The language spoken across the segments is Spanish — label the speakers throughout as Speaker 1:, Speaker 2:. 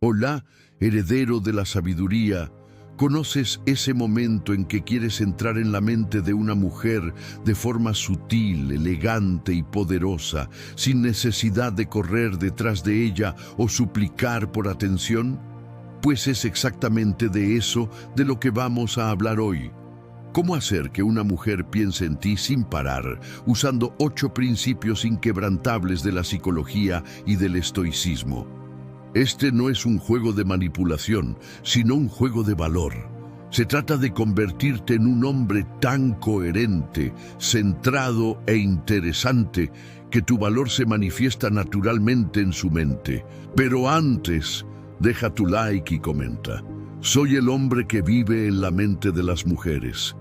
Speaker 1: Hola, heredero de la sabiduría. ¿Conoces ese momento en que quieres entrar en la mente de una mujer de forma sutil, elegante y poderosa, sin necesidad de correr detrás de ella o suplicar por atención? Pues es exactamente de eso de lo que vamos a hablar hoy. ¿Cómo hacer que una mujer piense en ti sin parar, usando 8 principios inquebrantables de la psicología y del estoicismo? Este no es un juego de manipulación, sino un juego de valor. Se trata de convertirte en un hombre tan coherente, centrado e interesante que tu valor se manifiesta naturalmente en su mente. Pero antes, deja tu like y comenta. Soy el hombre que vive en la mente de las mujeres.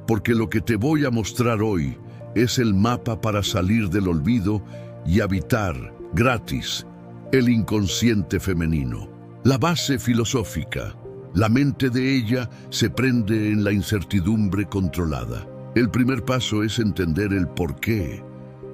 Speaker 1: Porque lo que te voy a mostrar hoy es el mapa para salir del olvido y habitar, gratis, el inconsciente femenino. La base filosófica. La mente de ella se prende en la incertidumbre controlada. El primer paso es entender el porqué.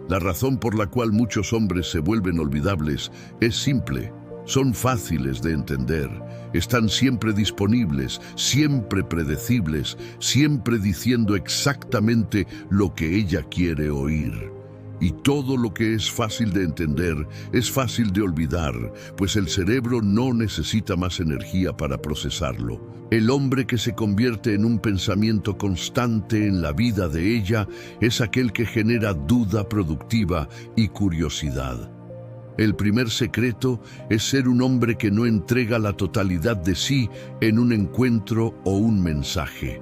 Speaker 1: La razón por la cual muchos hombres se vuelven olvidables es simple. Son fáciles de entender. Están siempre disponibles, siempre predecibles, siempre diciendo exactamente lo que ella quiere oír. Y todo lo que es fácil de entender es fácil de olvidar, pues el cerebro no necesita más energía para procesarlo. El hombre que se convierte en un pensamiento constante en la vida de ella es aquel que genera duda productiva y curiosidad. El primer secreto es ser un hombre que no entrega la totalidad de sí en un encuentro o un mensaje.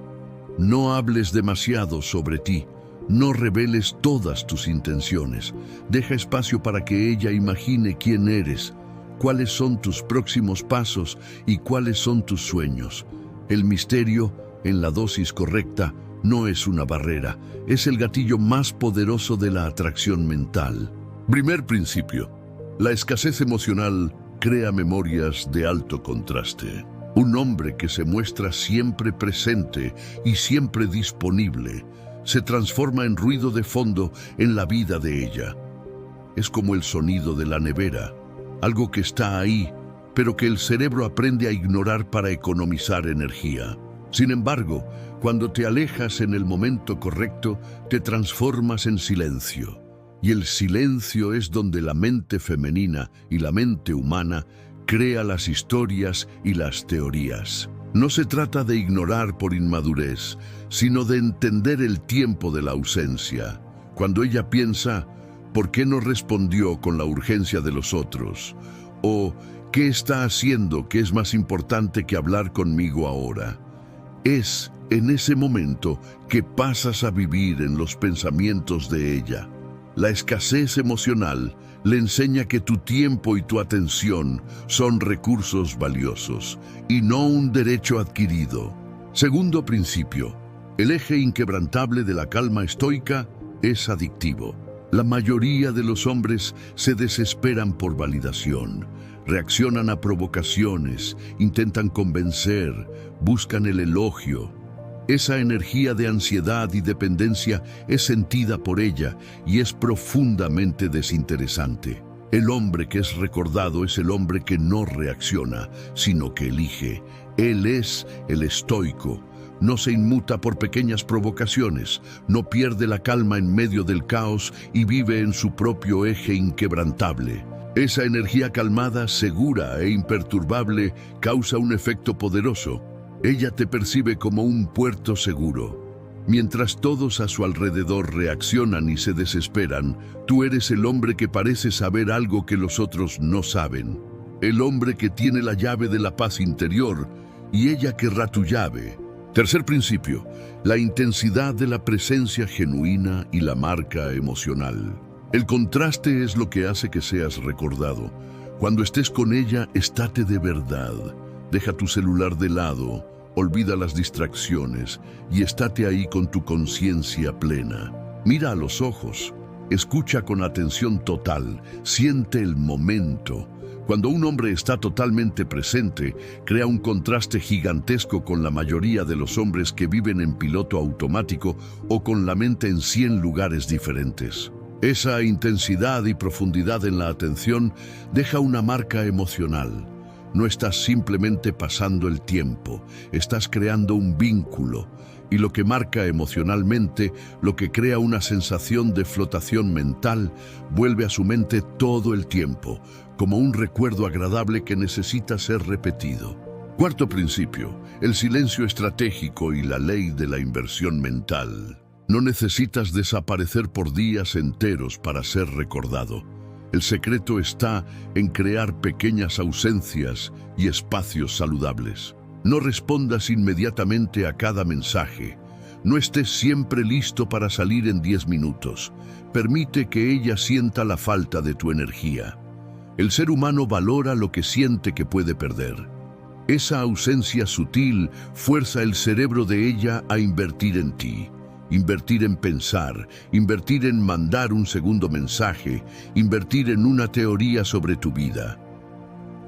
Speaker 1: No hables demasiado sobre ti. No reveles todas tus intenciones. Deja espacio para que ella imagine quién eres, cuáles son tus próximos pasos y cuáles son tus sueños. El misterio, en la dosis correcta, no es una barrera, es el gatillo más poderoso de la atracción mental. Primer principio. La escasez emocional crea memorias de alto contraste. Un hombre que se muestra siempre presente y siempre disponible se transforma en ruido de fondo en la vida de ella. Es como el sonido de la nevera, algo que está ahí, pero que el cerebro aprende a ignorar para economizar energía. Sin embargo, cuando te alejas en el momento correcto, te transformas en silencio. Y el silencio es donde la mente femenina y la mente humana crea las historias y las teorías. No se trata de ignorar por inmadurez, sino de entender el tiempo de la ausencia. Cuando ella piensa, ¿por qué no respondió con la urgencia de los otros? O, ¿qué está haciendo que es más importante que hablar conmigo ahora? Es en ese momento que pasas a vivir en los pensamientos de ella. La escasez emocional le enseña que tu tiempo y tu atención son recursos valiosos y no un derecho adquirido. Segundo principio, el eje inquebrantable de la calma estoica es adictivo. La mayoría de los hombres se desesperan por validación, reaccionan a provocaciones, intentan convencer, buscan el elogio. Esa energía de ansiedad y dependencia es sentida por ella y es profundamente desinteresante. El hombre que es recordado es el hombre que no reacciona, sino que elige. Él es el estoico. No se inmuta por pequeñas provocaciones, no pierde la calma en medio del caos y vive en su propio eje inquebrantable. Esa energía calmada, segura e imperturbable causa un efecto poderoso. Ella te percibe como un puerto seguro. Mientras todos a su alrededor reaccionan y se desesperan, tú eres el hombre que parece saber algo que los otros no saben. El hombre que tiene la llave de la paz interior y ella querrá tu llave. Tercer principio, la intensidad de la presencia genuina y la marca emocional. El contraste es lo que hace que seas recordado. Cuando estés con ella, estate de verdad. Deja tu celular de lado. Olvida las distracciones y estate ahí con tu conciencia plena. Mira a los ojos, escucha con atención total, siente el momento. Cuando un hombre está totalmente presente, crea un contraste gigantesco con la mayoría de los hombres que viven en piloto automático o con la mente en 100 lugares diferentes. Esa intensidad y profundidad en la atención deja una marca emocional. No estás simplemente pasando el tiempo, estás creando un vínculo, y lo que marca emocionalmente, lo que crea una sensación de flotación mental, vuelve a su mente todo el tiempo, como un recuerdo agradable que necesita ser repetido. Cuarto principio, el silencio estratégico y la ley de la inversión mental. No necesitas desaparecer por días enteros para ser recordado. El secreto está en crear pequeñas ausencias y espacios saludables. No respondas inmediatamente a cada mensaje. No estés siempre listo para salir en 10 minutos. Permite que ella sienta la falta de tu energía. El ser humano valora lo que siente que puede perder. Esa ausencia sutil fuerza el cerebro de ella a invertir en ti. Invertir en pensar, invertir en mandar un segundo mensaje, invertir en una teoría sobre tu vida.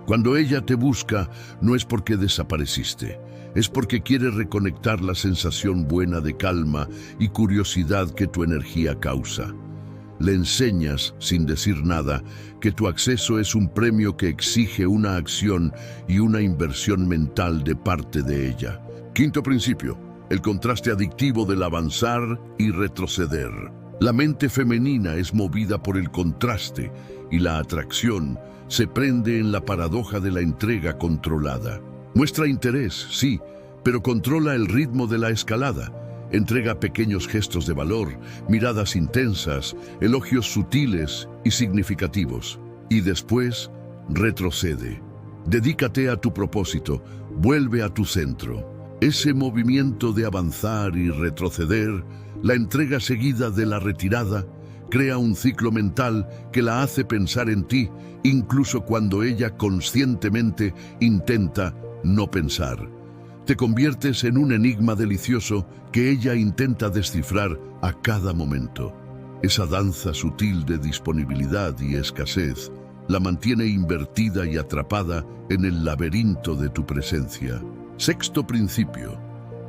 Speaker 1: Cuando ella te busca, no es porque desapareciste, es porque quiere reconectar la sensación buena de calma y curiosidad que tu energía causa. Le enseñas, sin decir nada, que tu acceso es un premio que exige una acción y una inversión mental de parte de ella. Quinto principio. El contraste adictivo del avanzar y retroceder. La mente femenina es movida por el contraste y la atracción se prende en la paradoja de la entrega controlada. Muestra interés, sí, pero controla el ritmo de la escalada. Entrega pequeños gestos de valor, miradas intensas, elogios sutiles y significativos. Y después, retrocede. Dedícate a tu propósito, vuelve a tu centro. Ese movimiento de avanzar y retroceder, la entrega seguida de la retirada, crea un ciclo mental que la hace pensar en ti, incluso cuando ella conscientemente intenta no pensar. Te conviertes en un enigma delicioso que ella intenta descifrar a cada momento. Esa danza sutil de disponibilidad y escasez la mantiene invertida y atrapada en el laberinto de tu presencia. Sexto principio,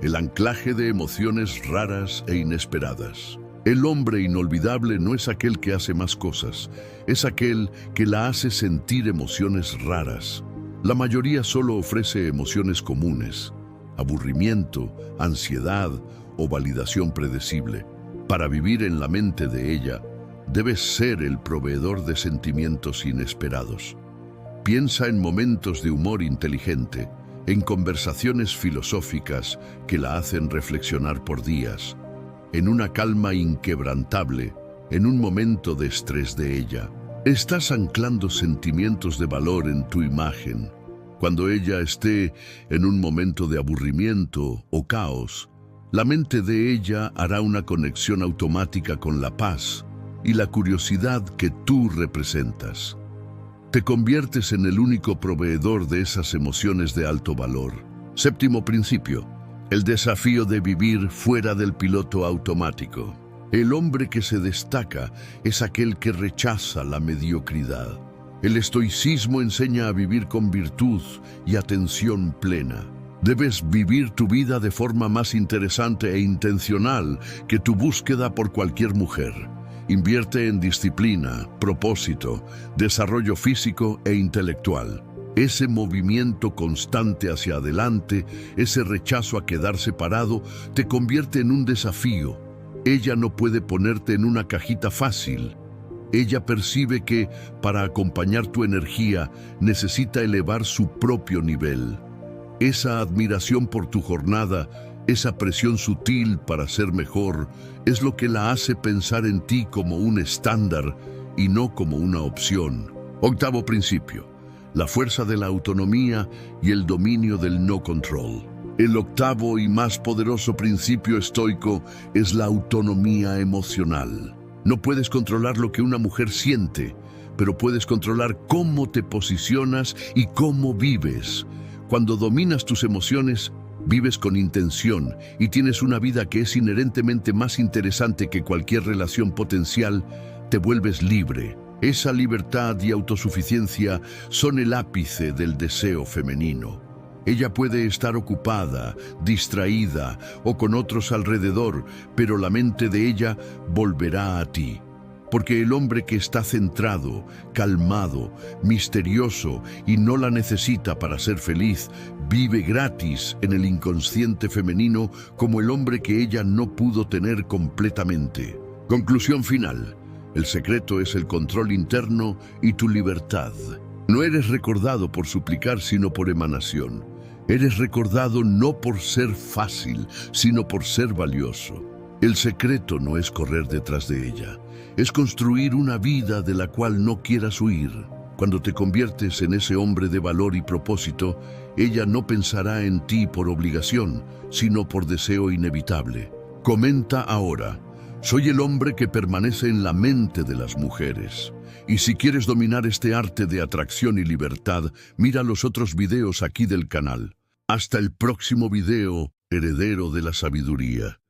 Speaker 1: el anclaje de emociones raras e inesperadas. El hombre inolvidable no es aquel que hace más cosas, es aquel que la hace sentir emociones raras. La mayoría solo ofrece emociones comunes, aburrimiento, ansiedad o validación predecible. Para vivir en la mente de ella, debes ser el proveedor de sentimientos inesperados. Piensa en momentos de humor inteligente, en conversaciones filosóficas que la hacen reflexionar por días, en una calma inquebrantable, en un momento de estrés de ella. Estás anclando sentimientos de valor en tu imagen. Cuando ella esté en un momento de aburrimiento o caos, la mente de ella hará una conexión automática con la paz y la curiosidad que tú representas. Te conviertes en el único proveedor de esas emociones de alto valor. Séptimo principio, el desafío de vivir fuera del piloto automático. El hombre que se destaca es aquel que rechaza la mediocridad. El estoicismo enseña a vivir con virtud y atención plena. Debes vivir tu vida de forma más interesante e intencional que tu búsqueda por cualquier mujer. Invierte en disciplina, propósito, desarrollo físico e intelectual. Ese movimiento constante hacia adelante, ese rechazo a quedarse parado, te convierte en un desafío. Ella no puede ponerte en una cajita fácil. Ella percibe que, para acompañar tu energía, necesita elevar su propio nivel. Esa admiración por tu jornada, esa presión sutil para ser mejor, es lo que la hace pensar en ti como un estándar y no como una opción. Octavo principio, la fuerza de la autonomía y el dominio del no control. El octavo y más poderoso principio estoico es la autonomía emocional. No puedes controlar lo que una mujer siente, pero puedes controlar cómo te posicionas y cómo vives. Cuando dominas tus emociones, vives con intención y tienes una vida que es inherentemente más interesante que cualquier relación potencial, te vuelves libre. Esa libertad y autosuficiencia son el ápice del deseo femenino. Ella puede estar ocupada, distraída o con otros alrededor, pero la mente de ella volverá a ti. porque el hombre que está centrado, calmado, misterioso y no la necesita para ser feliz, vive gratis en el inconsciente femenino como el hombre que ella no pudo tener completamente. Conclusión final. El secreto es el control interno y tu libertad. No eres recordado por suplicar, sino por emanación. Eres recordado no por ser fácil, sino por ser valioso. El secreto no es correr detrás de ella, es construir una vida de la cual no quieras huir. Cuando te conviertes en ese hombre de valor y propósito, ella no pensará en ti por obligación, sino por deseo inevitable. Comenta ahora: soy el hombre que permanece en la mente de las mujeres. Y si quieres dominar este arte de atracción y libertad, mira los otros videos aquí del canal. Hasta el próximo video, heredero de la sabiduría.